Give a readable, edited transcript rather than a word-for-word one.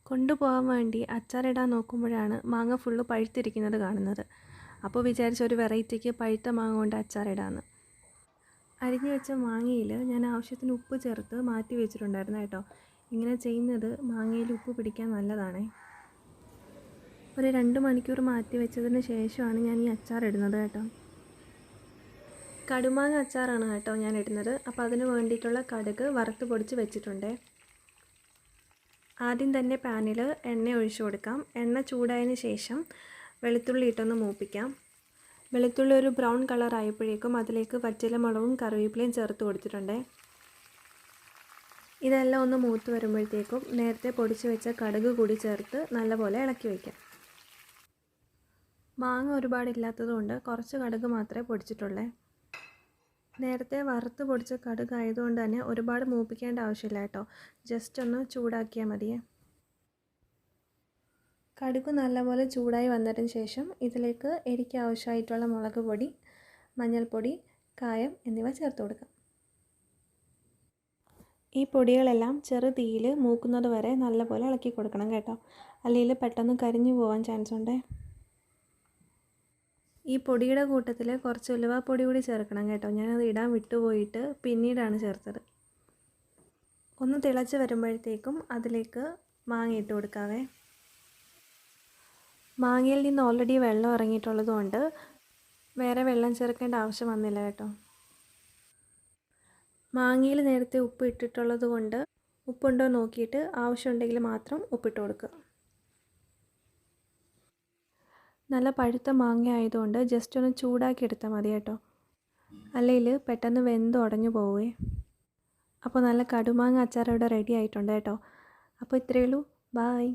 കൊണ്ടുപോകാൻ വേണ്ടി അച്ചാറിടാൻ നോക്കുമ്പോഴാണ് മാങ്ങ ഫുള്ള് പഴുത്തിരിക്കുന്നത് കാണുന്നത്. അപ്പോൾ വിചാരിച്ച ഒരു വെറൈറ്റിക്ക് പഴുത്ത മാങ്ങ കൊണ്ട് അച്ചാറിടാമെന്ന്. അരിഞ്ഞു വെച്ച മാങ്ങയിൽ ഞാൻ ആവശ്യത്തിന് ഉപ്പ് ചേർത്ത് മാറ്റി വെച്ചിട്ടുണ്ടായിരുന്നു കേട്ടോ. ഇങ്ങനെ ചെയ്യുന്നത് മാങ്ങയിൽ ഉപ്പ് പിടിക്കാൻ നല്ലതാണേ. ഒരു 2 മണിക്കൂർ മാറ്റി വെച്ചതിന് ശേഷമാണ് ഞാൻ ഈ അച്ചാർ ഇടുന്നത് കേട്ടോ. കടുമാങ്ങ അച്ചാറാണ് കേട്ടോ ഞാൻ ഇടുന്നത്. അപ്പോൾ അതിന് വേണ്ടിയിട്ടുള്ള കടുക് വറുത്ത് പൊടിച്ച് വെച്ചിട്ടുണ്ട്. ആദ്യം തന്നെ പാനിൽ എണ്ണ ഒഴിച്ചു കൊടുക്കാം. എണ്ണ ചൂടായതിന് ശേഷം വെളുത്തുള്ളി ഇട്ടൊന്ന് മൂപ്പിക്കാം. വെളുത്തുള്ളി ഒരു ബ്രൗൺ കളർ ആയപ്പോഴേക്കും അതിലേക്ക് പച്ചിലമുളകും കറിവേപ്പിലയും ചേർത്ത് കൊടുത്തിട്ടുണ്ട്. ഇതെല്ലാം ഒന്ന് മൂത്ത് വരുമ്പോഴത്തേക്കും നേരത്തെ പൊടിച്ച് വെച്ച കടുക് കൂടി ചേർത്ത് നല്ലപോലെ ഇളക്കി വയ്ക്കാം. മാങ്ങ ഒരുപാടില്ലാത്തതുകൊണ്ട് കുറച്ച് കടുക് മാത്രമേ പൊടിച്ചിട്ടുള്ളൂ. നേരത്തെ വറുത്ത് പൊടിച്ച കടുക് ആയതുകൊണ്ട് തന്നെ ഒരുപാട് മൂപ്പിക്കേണ്ട ആവശ്യമില്ല കേട്ടോ. ജസ്റ്റ് ഒന്ന് ചൂടാക്കിയാൽ മതിയേ. കടുക് നല്ലപോലെ ചൂടായി വന്നതിന് ശേഷം ഇതിലേക്ക് എരിക്ക് ആവശ്യമായിട്ടുള്ള മുളക് പൊടി, മഞ്ഞൾപ്പൊടി, കായം എന്നിവ ചേർത്ത് കൊടുക്കാം. ഈ പൊടികളെല്ലാം ചെറു തീയിൽ മൂക്കുന്നത് വരെ നല്ലപോലെ ഇളക്കി കൊടുക്കണം കേട്ടോ. അല്ലെങ്കിൽ പെട്ടെന്ന് കരിഞ്ഞു പോകാൻ ചാൻസ് ഉണ്ട്. ഈ പൊടിയുടെ കൂട്ടത്തിൽ കുറച്ച് ഉലുവാപ്പൊടി കൂടി ചേർക്കണം കേട്ടോ. ഞാനത് ഇടാൻ വിട്ടുപോയിട്ട് പിന്നീടാണ് ചേർത്തത്. ഒന്ന് തിളച്ച് വരുമ്പോഴത്തേക്കും അതിലേക്ക് മാങ്ങ ഇട്ട് കൊടുക്കാവേ. മാങ്ങയിൽ നിന്ന് ഓൾറെഡി വെള്ളം ഇറങ്ങിയിട്ടുള്ളത് കൊണ്ട് വേറെ വെള്ളം ചേർക്കേണ്ട ആവശ്യം വന്നില്ല കേട്ടോ. മാങ്ങയിൽ നേരത്തെ ഉപ്പ് ഇട്ടിട്ടുള്ളത് കൊണ്ട് ഉപ്പുണ്ടോ നോക്കിയിട്ട് ആവശ്യമുണ്ടെങ്കിൽ മാത്രം ഉപ്പിട്ട് കൊടുക്കുക. നല്ല പഴുത്ത മാങ്ങ ആയതുകൊണ്ട് ജസ്റ്റ് ഒന്ന് ചൂടാക്കി എടുത്താൽ മതി കേട്ടോ. അല്ലെങ്കിൽ പെട്ടെന്ന് വെന്ത് ഉടഞ്ഞു പോവേ. അപ്പോൾ നല്ല കടുമാങ്ങ അച്ചാർ ഇവിടെ റെഡി ആയിട്ടുണ്ട് കേട്ടോ. അപ്പോൾ ഇത്രയേ ഉള്ളൂ. ബായ്.